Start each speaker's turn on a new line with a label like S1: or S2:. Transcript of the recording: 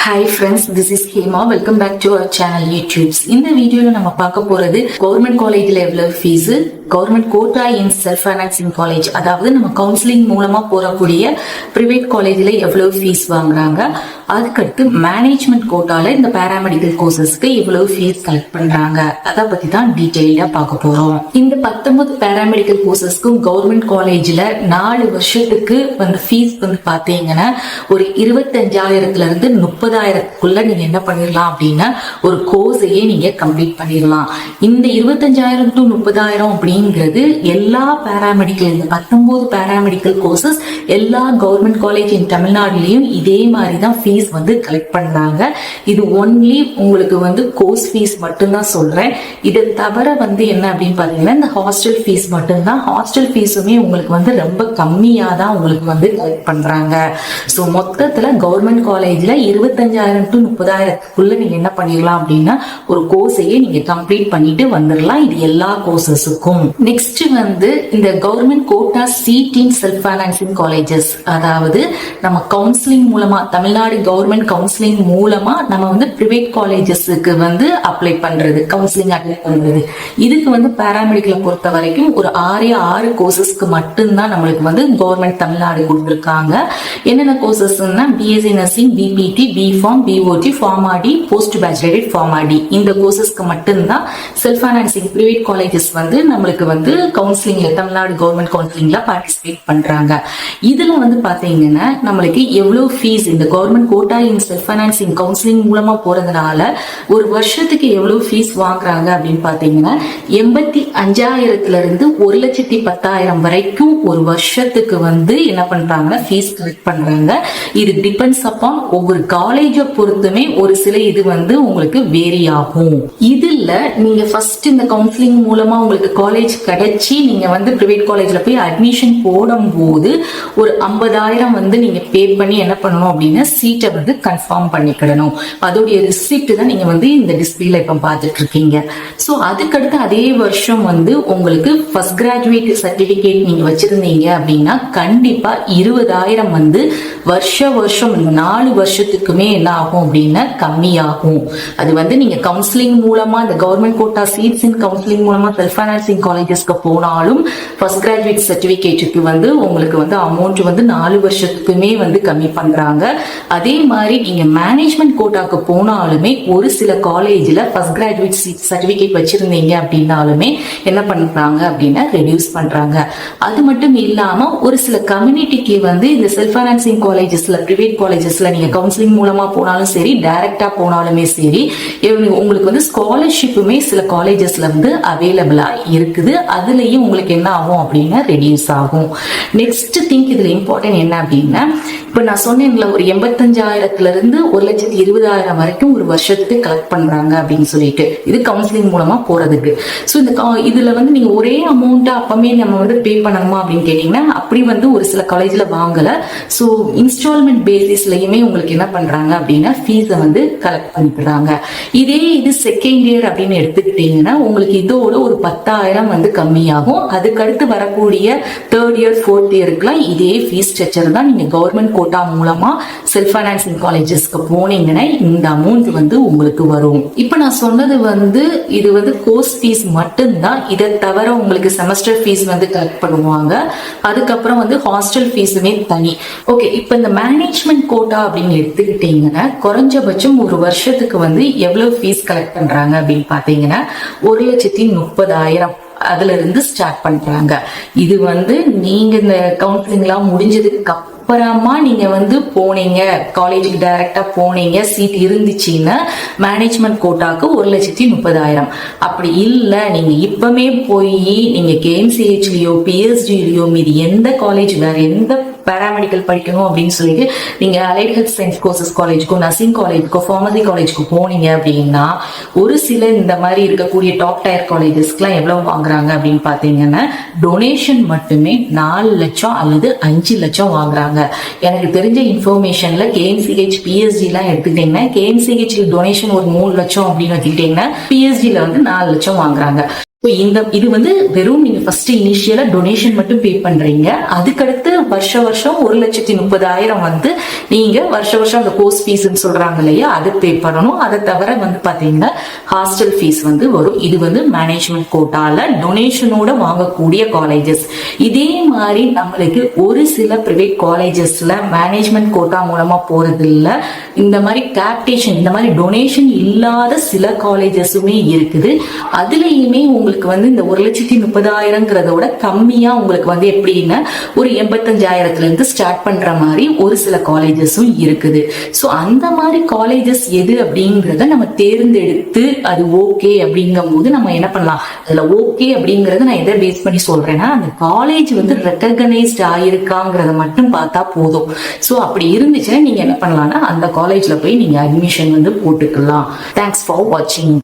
S1: Hi friends, this is Hema. Welcome back to our channel YouTube. இந்த வீடியோல நம்ம பார்க்க போறது கவர்மெண்ட் காலேஜ்ல எவ்வளவு fees, government quota in self financing college, அதாவது நம்ம கவுன்சிலிங் மூலமா போறக்கூடிய பிரைவேட் காலேஜ்ல எவ்வளவு ஃபீஸ் வாங்குறாங்க, அதுக்கடுத்து மேனேஜ்மெண்ட் கோட்டால இந்த பாராமெடிக்கல் கோர்சஸ்க்கு எவ்வளவு ஃபீஸ் கலெக்ட் பண்றாங்க, அதை பத்தி தான் டீடைலா பார்க்க போறோம். இந்த 19 பாராமெடிக்கல் கோர்சஸ்க்கும் கவர்மெண்ட் காலேஜ்ல 4 வருஷத்துக்கு வந்து ஃபீஸ் வந்து பாத்தீங்கன்னா ஒரு 25,000ல இருந்து 30,000க்குள்ள நீங்க என்ன பண்ணிடலாம் அப்படின்னா ஒரு கோர்ஸையே நீங்க கம்ப்ளீட் பண்ணிடலாம். இந்த 25,000 to 30,000 அப்படிங்கிறது எல்லா பாராமெடிக்கல், இந்த 19 பாராமெடிக்கல் கோர்சஸ் எல்லா கவர்மெண்ட் காலேஜ் இன் தமிழ்நாடுலயும் இதே மாதிரிதான் ஃபீஸ் வந்து கலெக்ட் பண்றாங்க. இது ஒன்லி உங்களுக்கு வந்து கோர்ஸ் ஃபீஸ் மட்டும்தான் சொல்றேன். இதை தவிர வந்து என்ன அப்படின்னு பாத்தீங்கன்னா இந்த ஹாஸ்டல் ஃபீஸ் மட்டும்தான். ஹாஸ்டல் ஃபீஸுமே உங்களுக்கு வந்து ரொம்ப கம்மியா தான் உங்களுக்கு வந்து கலெக்ட் பண்றாங்க. ஸோ மொத்தத்துல கவர்மெண்ட் காலேஜ்ல 25,000 to 30,000க்குள்ள நீங்க என்ன பண்ணிடலாம் அப்படின்னா ஒரு கோர்ஸையே நீங்க கம்ப்ளீட் பண்ணிட்டு வந்துடலாம். இது எல்லா கோர்சஸுக்கும். நெக்ஸ்ட் வந்து இந்த government quota seat in self financing colleges, அதாவது நம்ம கவுன்சிலிங் மூலமா, தமிழ்நாடு கவர்மெண்ட் கவுன்சிலிங் மூலமா நம்ம வந்து பிரைவேட் காலேஜஸ்க்கு வந்து அப்ளை பண்றது, கவுன்சிலிங் அப்ளை பண்றது. இதுக்கு வந்து பாராமெடிக்கலை பொறுத்த வரைக்கும் ஒரு 6 கோர்சஸ்க்கு மட்டும்தான் நம்மளுக்கு வந்து கவர்மெண்ட் தமிழ்நாடு கொடுத்துருக்காங்க. என்னென்ன கோர்சஸ்னா BSc nursing, BPT, B Pharm, BOT, Pharm D, post baccalaureate Pharm D, இந்த கோர்சஸ்க்கு மட்டும்தான் செல்ஃப் ஃபைனான்சிங் பிரைவேட் காலேஜஸ் வந்து நம்மளுக்கு வந்து கவுன்சிலிங்ல, தமிழ்நாடு கவர்மெண்ட் கவுன்சிலிங்ல பார்ட்டிசிபேட் பண்றாங்க. இதுல வந்து பாத்தீங்கன்னா நம்மளுக்கு எவ்வளவு ஃபீஸ், இந்த government quota in self financing counselling மூலமா போறதுனால ஒரு வருஷத்துக்கு எவ்வளவு ஃபீஸ் வாங்குறாங்க அப்படின்னு பாத்தீங்கன்னா 85,000ல இருந்து 1,10,000 வரைக்கும் ஒரு வருஷத்துக்கு வந்து என்ன பண்றாங்கன்னா ஃபீஸ் கலெக்ட் பண்றாங்க. இது டிபெண்ட்ஸ் அப்பான் ஒவ்வொரு காலேஜை பொறுத்துமே ஒரு சில இது வந்து உங்களுக்கு வேரி ஆகும். இதுல நீங்க ஃபர்ஸ்ட் இந்த கவுன்சிலிங் மூலமா உங்களுக்கு காலேஜ் கிடைச்சி நீங்க வந்து பிரைவேட் காலேஜ்ல போய் அட்மிஷன் போடும் போது ஒரு 50,000 வந்து நீங்க பே பண்ணி என்ன பண்ணணும் அப்படின்னா சீட்டை வந்து கன்ஃபார்ம் பண்ணிக்கிடணும். அதோடைய ரிசிப்ட் தான் நீங்க வந்து இந்த டிஸ்பிளேல இப்ப பார்த்துட்டு இருக்கீங்க. ஸோ அதுக்கடுத்து அதே வருஷம் வந்து உங்களுக்கு ஃபர்ஸ்ட் கிராஜுவேட் சர்டிபிகேட் நீங்க வச்சிருந்தீங்க அப்படின்னா கண்டிப்பா 20,000 வந்து வருஷம் இந்த 4 வருஷத்துக்குமே என்ன ஆகும் அப்படின்னா கம்மியாகும். அது வந்து நீங்க கவுன்சிலிங் மூலமா இந்த government quota seats in counselling மூலமா செல்ஃப் ஃபைனான்சிங் காலேஜஸ்க்கு போனாலும் ஃபர்ஸ்ட் கிராஜுவேட் சர்டிபிகேட்டுக்கு வந்து உங்களுக்கு வந்து அமௌண்ட் வந்து 4 வருஷத்துக்குமே வந்து கம்மி பண்றாங்க. அதே மாதிரி நீங்க மேனேஜ்மெண்ட் கோட்டாக்கு போனாலுமே ஒரு சில காலேஜ்ல ஃபர்ஸ்ட் கிராஜுவேட் சர்டிபிகேட் வச்சிருந்தீங்க அப்படின்னாலுமே என்ன பண்றாங்க அப்படின்னா ரெடியூஸ் பண்றாங்க. அது மட்டும் இல்லாம ஒரு சில கம்யூனிட்டிக்கு வந்து இந்த செல்ஃப் ஃபைனான்சிங் காலேஜஸ்ல, பிரைவேட் காலேஜஸ்ல நீங்க கவுன்சிலிங் மூலமா போனாலும் சரி, டைரக்டா போனாலுமே சரி, உங்களுக்கு வந்து ஸ்காலர்ஷிப்புமே சில காலேஜஸ்ல வந்து அவைலபிளா இருக்குது. அதுலயும் உங்களுக்கு என்ன ஆகும் அப்படின்னா ரெடியூஸ் ஆகும். நெக்ஸ்ட் திங்க் இதுல இம்பார்ட்டன்ட் என்ன அப்படின்னா, இப்ப நான் சொன்னேன்ல ஒரு 85,000ல இருந்து 1,20,000 வரைக்கும் ஒரு வருஷத்துக்கு கலெக்ட் பண்றாங்க அப்படின்னு சொல்லிட்டு, இது கவுன்சிலிங் மூலமா போறதுக்கு. ஸோ இந்த இதுல வந்து நீங்க ஒரே அமௌண்ட்டா அப்பமே நம்ம வந்து பே பண்ணணுமா அப்படின்னு கேட்டீங்கன்னா அப்படி வந்து ஒரு சில காலேஜ்ல வாங்கல. ஸோ இன்ஸ்டால்மெண்ட் பேசிஸ்லயுமே உங்களுக்கு என்ன பண்றாங்க அப்படின்னா ஃபீஸை வந்து கலெக்ட் பண்ணிக்கிறாங்க. இதே இது செகண்ட் இயர் அப்படின்னு எடுத்துக்கிட்டீங்கன்னா உங்களுக்கு இதோட ஒரு 10,000 வந்து கம்மியாகும். அதுக்கடுத்து வரக்கூடிய தேர்ட் இயர், ஃபோர்த் இயருக்குலாம் இதே ஃபீஸ் ஸ்ட்ரக்சர் தான். நீங்க கவர்மெண்ட் கோட்டா மூலமா செல்ஃப் ஃபைனான்சிங் காலேஜஸ்க்கு போனீங்கன்னா இந்த அமௌண்ட் வந்து உங்களுக்கு வரும். இப்ப நான் சொன்னது வந்து இது வந்து கோர்ஸ் ஃபீஸ் மட்டும்தான். இதை தவிர உங்களுக்கு செமஸ்டர் ஃபீஸ் வந்து கலெக்ட் பண்ணுவாங்க. அதுக்கப்புறம் வந்து ஹாஸ்டல் ஃபீஸுமே தனி. ஓகே, இப்ப இந்த மேனேஜ்மெண்ட் கோட்டா அப்படின்னு எடுத்துக்கிட்டீங்கன்னா குறைஞ்சபட்சம் ஒரு வருஷத்துக்கு வந்து எவ்வளவு ஃபீஸ் கலெக்ட் பண்றாங்க அப்படின்னு பாத்தீங்கன்னா 1,30,000 அதுல இருந்து ஸ்டார்ட் பண்றாங்க. இது வந்து நீங்க இந்த கவுன்சிலிங் எல்லாம் முடிஞ்சதுக்கு அப்புறமா நீங்க வந்து போனீங்க, காலேஜுக்கு டைரக்டா போனீங்க, சீட் இருந்துச்சுன்னா மேனேஜ்மெண்ட் கோட்டாக்கு 1,30,000. அப்படி இல்லை, நீங்க இப்பமே போய் நீங்க கேஎம்சிஹெச்லயோ பிஎஸ்டிலயோ மீது எந்த காலேஜ், வேற எந்த பாராமெடிக்கல் படிக்கணும் அப்படின்னு சொல்லிட்டு நீங்க அலைட் ஹெல்த் சயின்ஸ் கோர்சஸ் காலேஜுக்கோ, நர்சிங் காலேஜுக்கோ, ஃபார்மசி காலேஜுக்கு போனீங்க அப்படின்னா ஒரு சில இந்த மாதிரி இருக்கக்கூடிய டாப் டயர் காலேஜஸ்க்குலாம் எவ்வளவு வாங்குறாங்க அப்படின்னு பாத்தீங்கன்னா டொனேஷன் மட்டுமே 4 லட்சம் அல்லது 5 லட்சம் வாங்குறாங்க. எனக்கு தெரிஞ்ச இன்ஃபர்மேஷன்ல கேஎம்சிஹெச் பிஎஸ்டி எல்லாம் எடுத்துக்கிட்டீங்கன்னா கேஎம்சிஹெச் டொனேஷன் ஒரு 3 லட்சம் அப்படின்னு வச்சுக்கிட்டீங்கன்னா பிஎஸ்டில வந்து 4 லட்சம் வாங்குறாங்க. இது வந்து வெறும் நீங்க ஃபர்ஸ்ட் இனிஷியலா டொனேஷன் மட்டும் பே பண்றீங்க. அதுக்கடுத்து வருஷம் 1,30,000 வந்து நீங்க வருஷம் அந்த கோர்ஸ் ஃபீஸ்ன்னு சொல்றாங்க இல்லையா, அது பே பண்ணணும். அதை தவிர வந்து பாத்தீங்கன்னா ஹாஸ்டல் ஃபீஸ் வந்து வரும். இது வந்து மேனேஜ்மெண்ட் கோட்டால டொனேஷனோட வாங்கக்கூடிய காலேஜஸ். இதே மாதிரி நம்மளுக்கு ஒரு சில பிரைவேட் காலேஜஸ்ல மேனேஜ்மெண்ட் கோட்டா மூலமா போறது இல்ல, இந்த மாதிரி கேப்டேஷன் இந்த மாதிரி டொனேஷன் இல்லாத சில காலேஜஸுமே இருக்குது. அதுலயுமே உங்களுக்கு வந்து இந்த 1,30,000ங்கிறதோட கம்மியா உங்களுக்கு வந்து எப்படின்னா ஒரு 85,000ல இருந்து ஸ்டார்ட் பண்ற மாதிரி ஒரு சில காலேஜஸும் இருக்குது. சோ அந்த மாதிரி காலேஜஸ் எது அப்படிங்கறத நம்ம தேர்ந்தெடுத்து அது ஓகே அப்படிங்கும் போது நம்ம என்ன பண்ணலாம், அதுல ஓகே அப்படிங்கறத நான் எதை பேஸ் பண்ணி சொல்றேன்னா அந்த காலேஜ் வந்து ரெகக்னைஸ்ட் ஆயிருக்காங்கிறத மட்டும் பார்த்தா போதும். சோ அப்படி இருந்துச்சுன்னா நீங்க என்ன பண்ணலாம்னா அந்த காலேஜ்ல போய் நீங்க அட்மிஷன் வந்து போட்டுக்கலாம். தேங்க்ஸ் ஃபார் வாட்சிங்.